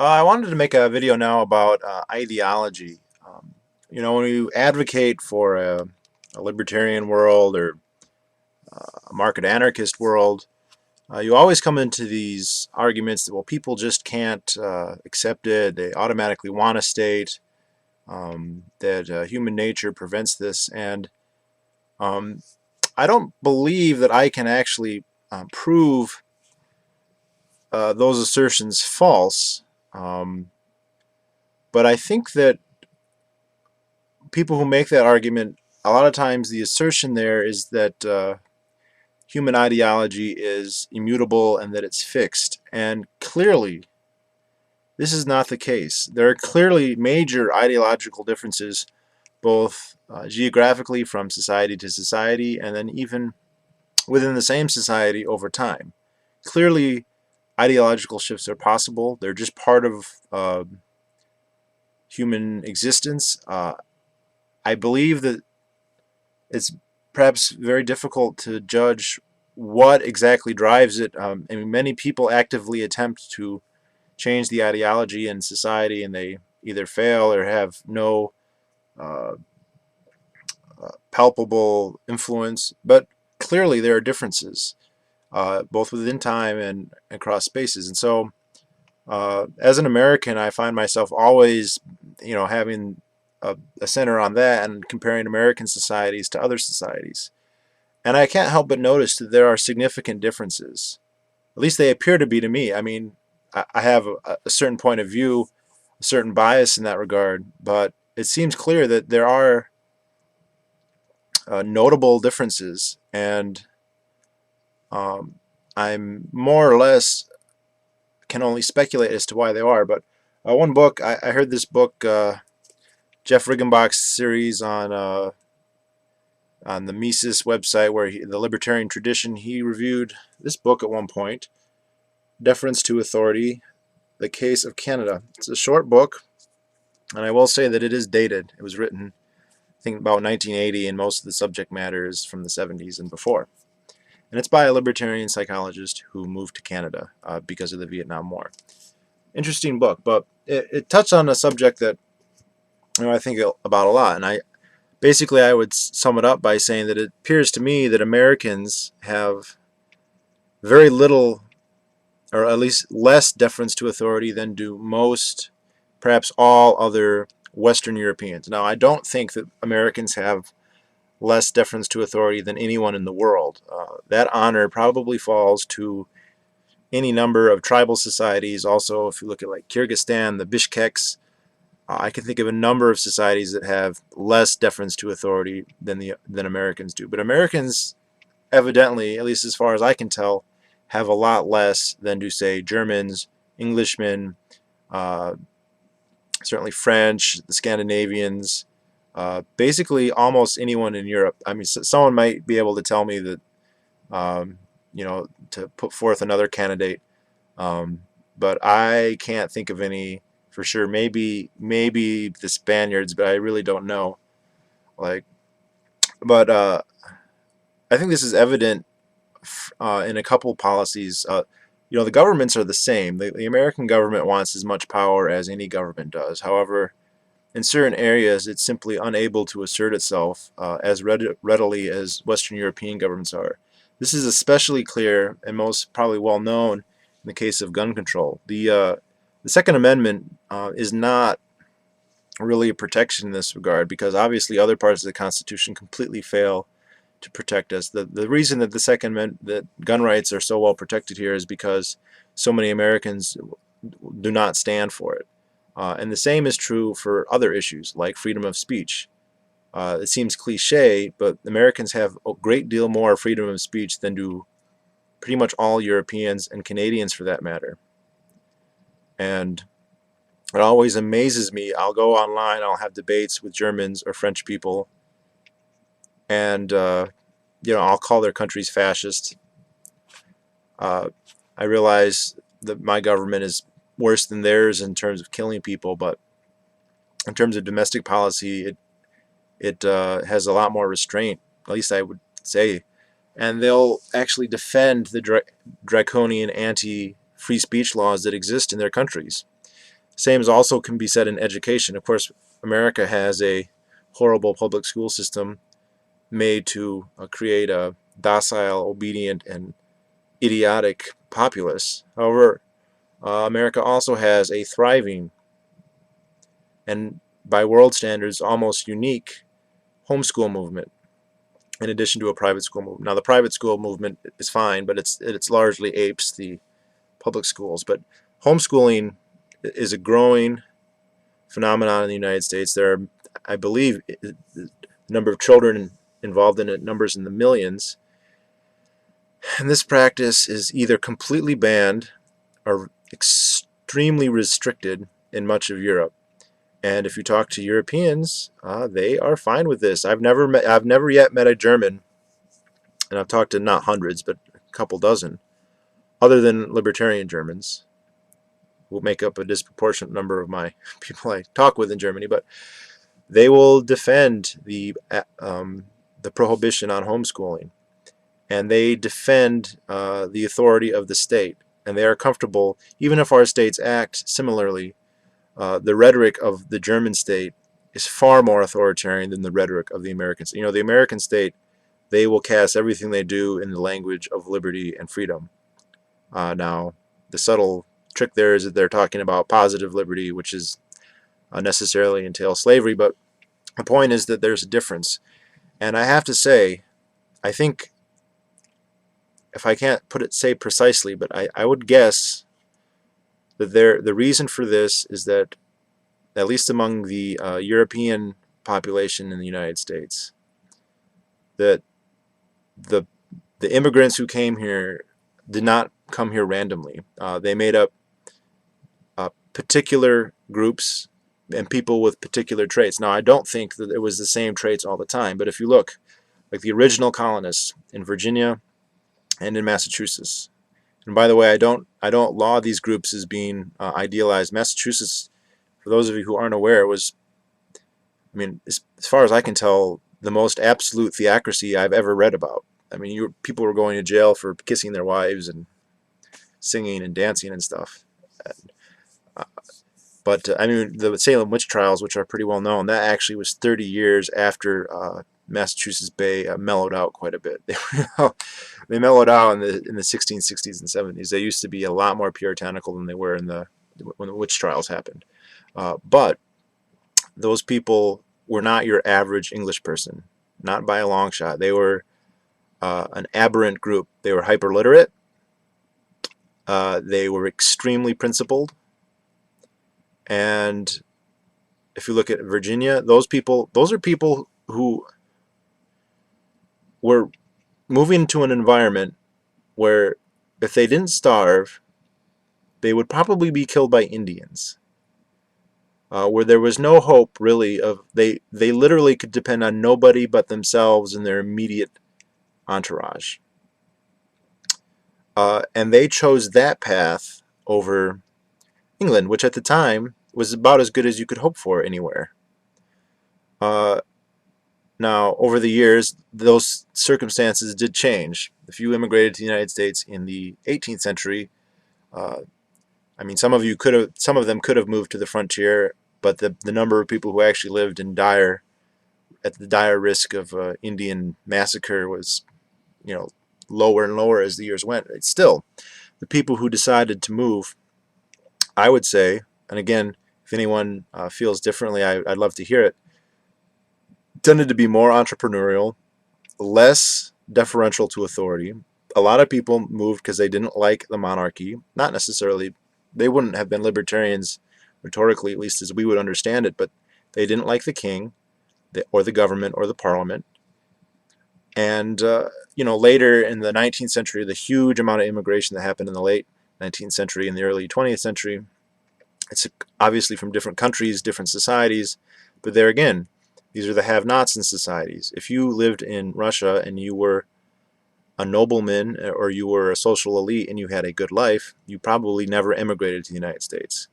I wanted to make a video now about ideology. When you advocate for a libertarian world or a market anarchist world, you always come into these arguments that, well, people just can't accept it. They automatically want a state, that human nature prevents this. And um, I don't believe that I can actually prove those assertions false. Um, but I think that people who make that argument, a lot of times the assertion there is that human ideology is immutable and that it's fixed. And clearly, this is not the case. There are clearly major ideological differences, both geographically from society to society, and then even within the same society over time. Clearly, ideological shifts are possible. They're just part of human existence. I believe that it's perhaps very difficult to judge what exactly drives it. I mean, many people actively attempt to change the ideology in society, and they either fail or have no uh, palpable influence. But clearly, there are differences, both within time and across spaces. And so, as an American, I find myself always, having a center on that and comparing American societies to other societies. And I can't help but notice that there are significant differences. At least they appear to be to me. I mean, I have a certain point of view, a certain bias in that regard, but it seems clear that there are notable differences, and um, I'm more or less can only speculate as to why they are. But one book, I heard this book, Jeff Riggenbach's series on the Mises website, where the libertarian tradition, he reviewed this book at one point, Deference to Authority, The Case of Canada. It's a short book, and I will say that it is dated. It was written, I think, about 1980, and most of the subject matter is from the 70s and before. And it's by a libertarian psychologist who moved to Canada because of the Vietnam War. Interesting book, but it touched on a subject that I think about a lot, and I would sum it up by saying that it appears to me that Americans have very little, or at least less, deference to authority than do most, perhaps all, other Western Europeans. Now, I don't think that Americans have less deference to authority than anyone in the world. That honor probably falls to any number of tribal societies. Also, if you look at like Kyrgyzstan, the Bishkeks, I can think of a number of societies that have less deference to authority than Americans do. But Americans, evidently, at least as far as I can tell, have a lot less than do, say, Germans, Englishmen, uh, certainly French, the Scandinavians, basically almost anyone in Europe. I mean, someone might be able to tell me that, um, to put forth another candidate, um, but I can't think of any for sure. Maybe the Spaniards, but I really don't know. Like, but I think this is evident in a couple policies. The governments are the same. The American government wants as much power as any government does. However, in certain areas, it's simply unable to assert itself as readily as Western European governments are. This is especially clear and most probably well known in the case of gun control. The Second Amendment is not really a protection in this regard, because obviously other parts of the Constitution completely fail to protect us. The reason that the Second Amendment, that gun rights are so well protected here, is because so many Americans do not stand for it. And the same is true for other issues like freedom of speech. It seems cliche, but Americans have a great deal more freedom of speech than do pretty much all Europeans and Canadians for that matter. And it always amazes me. I'll go online, I'll have debates with Germans or French people, and I'll call their countries fascist. Uh, I realize that my government is worse than theirs in terms of killing people, but in terms of domestic policy, it has a lot more restraint, at least I would say. And they'll actually defend the draconian anti-free speech laws that exist in their countries. Same as also can be said in education. Of course, America has a horrible public school system made to create a docile, obedient, and idiotic populace. However, America also has a thriving and, by world standards, almost unique homeschool movement, in addition to a private school movement. Now, the private school movement is fine, but it's largely apes the public schools. But homeschooling is a growing phenomenon in the United States. There are, I believe, the number of children involved in it numbers in the millions. And this practice is either completely banned or extremely restricted in much of Europe. And if you talk to Europeans, they are fine with this. I've never yet met a German, and I've talked to not hundreds, but a couple dozen, other than libertarian Germans, who make up a disproportionate number of my people I talk with in Germany. But they will defend the prohibition on homeschooling, and they defend the authority of the state, and they are comfortable, even if our states act similarly. The rhetoric of the German state is far more authoritarian than the rhetoric of the American state. You know, the American state, they will cast everything they do in the language of liberty and freedom. Now, the subtle trick there is that they're talking about positive liberty, which is necessarily entails slavery, but the point is that there's a difference. And I have to say, I think, if I can't say precisely, but I would guess that the reason for this is that, at least among the European population in the United States, that the the immigrants who came here did not come here randomly. They made up particular groups and people with particular traits. Now, I don't think that it was the same traits all the time, but if you look, like the original colonists in Virginia and in Massachusetts. And by the way, I don't laud these groups as being idealized. Massachusetts, for those of you who aren't aware, was, I mean, as far as I can tell, the most absolute theocracy I've ever read about. I mean, people were going to jail for kissing their wives and singing and dancing and stuff. But I mean, the Salem witch trials, which are pretty well known, that actually was 30 years after Massachusetts Bay mellowed out quite a bit. They mellowed out in the 1660s and 70s. They used to be a lot more puritanical than they were when the witch trials happened. But those people were not your average English person, not by a long shot. They were an aberrant group. They were hyperliterate. They were extremely principled. And if you look at Virginia, those are people who were moving to an environment where if they didn't starve, they would probably be killed by Indians. Where there was no hope really of, they literally could depend on nobody but themselves and their immediate entourage. And they chose that path over England, which at the time was about as good as you could hope for anywhere. Now, over the years, those circumstances did change. If you immigrated to the United States in the 18th century, I mean, some of them could have moved to the frontier, but the number of people who actually lived at the dire risk of Indian massacre was, you know, lower and lower as the years went. It's still, the people who decided to move, I would say, and again, if anyone feels differently, I'd love to hear it, tended to be more entrepreneurial, less deferential to authority. A lot of people moved because they didn't like the monarchy. Not necessarily, they wouldn't have been libertarians rhetorically, at least as we would understand it, but they didn't like the king or the government or the parliament. And, you know, later in the 19th century, the huge amount of immigration that happened in the late 19th century and the early 20th century, it's obviously from different countries, different societies, but there again, these are the have-nots in societies. If you lived in Russia and you were a nobleman or you were a social elite and you had a good life, you probably never immigrated to the United States.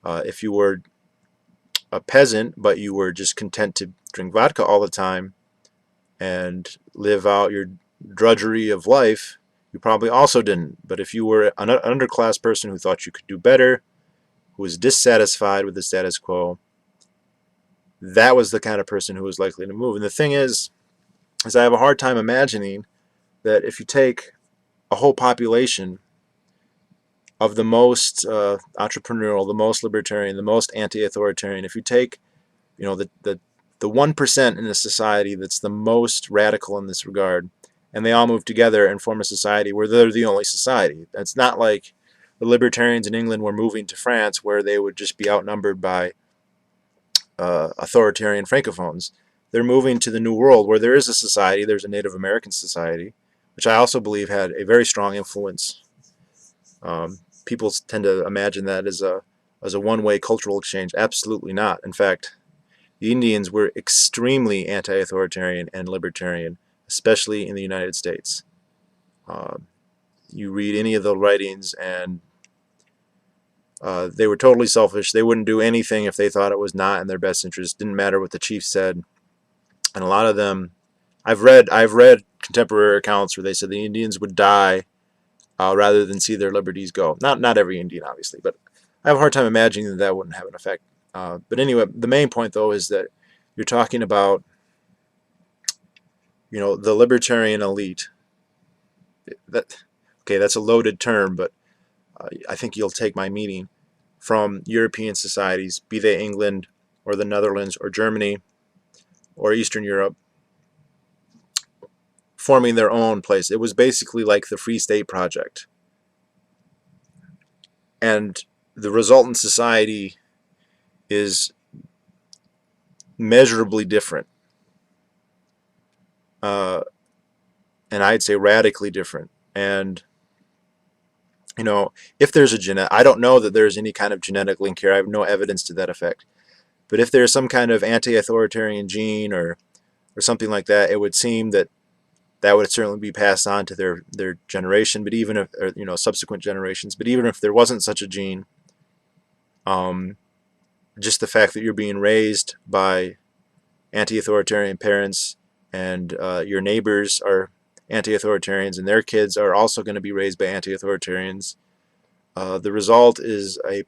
If you were a peasant but you were just content to drink vodka all the time and live out your drudgery of life, you probably also didn't. But if you were an underclass person who thought you could do better, who was dissatisfied with the status quo, that was the kind of person who was likely to move. And the thing is I have a hard time imagining that if you take a whole population of the most entrepreneurial, the most libertarian, the most anti-authoritarian, if you take, you know, the 1% in a society that's the most radical in this regard, and they all move together and form a society where they're the only society. It's not like the libertarians in England were moving to France where they would just be outnumbered by authoritarian francophones. They're moving to the New World where there is a society, there's a Native American society, which I also believe had a very strong influence. People tend to imagine that as a one-way cultural exchange. Absolutely not. In fact, the Indians were extremely anti-authoritarian and libertarian, especially in the United States. Uh, you read any of the writings, and they were totally selfish. They wouldn't do anything if they thought it was not in their best interest. Didn't matter what the chief said. And a lot of them, I've read contemporary accounts where they said the Indians would die rather than see their liberties go. Not every Indian, obviously, but I have a hard time imagining that that wouldn't have an effect. But anyway, the main point though is that you're talking about, you know, the libertarian elite. That okay, that's a loaded term, but I think you'll take my meaning. From European societies, be they England or the Netherlands or Germany or Eastern Europe, forming their own place. It was basically like the Free State Project. And the resultant society is measurably different. Uh, and I'd say radically different. And, you know, if there's a genetic, I don't know that there's any kind of genetic link here. I have no evidence to that effect. But if there's some kind of anti-authoritarian gene or something like that, it would seem that that would certainly be passed on to their generation, but even if, or, you know, subsequent generations. But even if there wasn't such a gene, um, just the fact that you're being raised by anti-authoritarian parents and your neighbors are anti-authoritarians and their kids are also going to be raised by anti-authoritarians, the result is a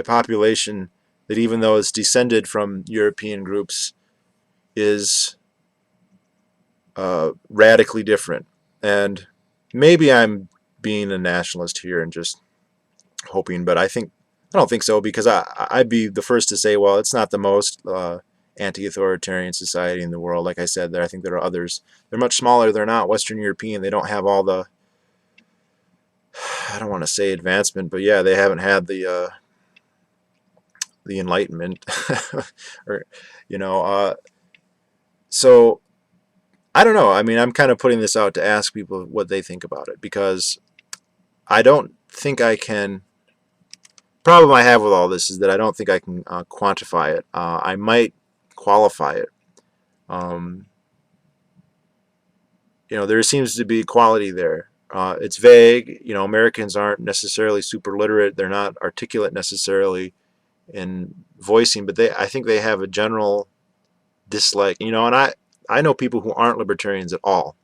population that, even though it's descended from European groups, is radically different. And maybe I'm being a nationalist here and just hoping, but I don't think so, because I'd be the first to say, well, it's not the most anti-authoritarian society in the world. Like I said, I think there are others. They're much smaller. They're not Western European. They don't have all the, I don't want to say advancement, but yeah, they haven't had the Enlightenment, or you know. So I don't know. I mean, I'm kind of putting this out to ask people what they think about it, because I don't think I can. Problem I have with all this is that I don't think I can quantify it. I might qualify it. Um, you know, there seems to be quality there. It's vague. You know, Americans aren't necessarily super literate. They're not articulate necessarily in voicing, but I think they have a general dislike. You know, and I know people who aren't libertarians at all,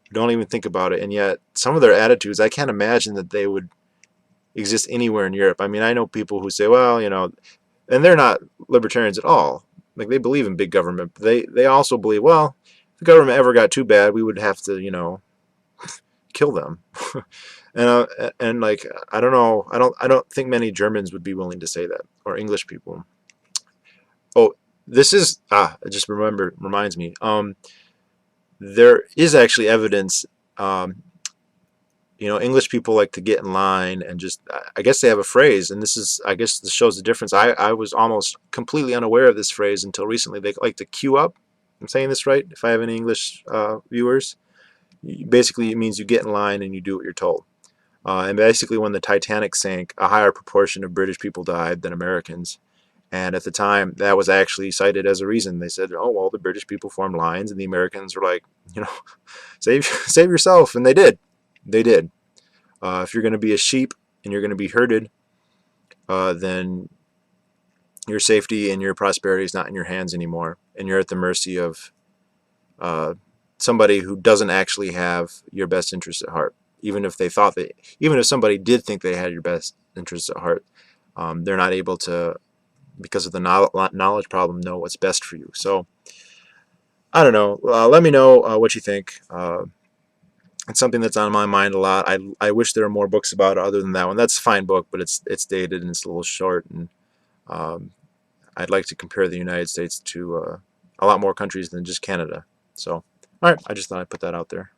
who don't even think about it, and yet some of their attitudes, I can't imagine that they would exist anywhere in Europe. I mean, I know people who say, well, you know, and they're not libertarians at all. Like, they believe in big government, but they also believe, well, if the government ever got too bad, we would have to, you know, kill them. And like, I don't know, I don't think many Germans would be willing to say that, or English people. Oh, this is it just reminds me. There is actually evidence. You know, English people like to get in line and just, I guess they have a phrase, and I guess this shows the difference. I was almost completely unaware of this phrase until recently. They like to queue up. I'm saying this right? If I have any English viewers, basically it means you get in line and you do what you're told. And basically, when the Titanic sank, a higher proportion of British people died than Americans. And at the time, that was actually cited as a reason. They said, "Oh well, the British people formed lines, and the Americans were like, you know, save yourself," and they did. They did. If you're going to be a sheep and you're going to be herded, then your safety and your prosperity is not in your hands anymore, and you're at the mercy of uh, somebody who doesn't actually have your best interests at heart. Even if they thought even if somebody did think they had your best interests at heart, they're not able to, because of the knowledge problem, know what's best for you. So I don't know. Let me know what you think. It's something that's on my mind a lot. I wish there were more books about it other than that one. That's a fine book, but it's dated and it's a little short. And um, I'd like to compare the United States to a lot more countries than just Canada. So, all right, I just thought I'd put that out there.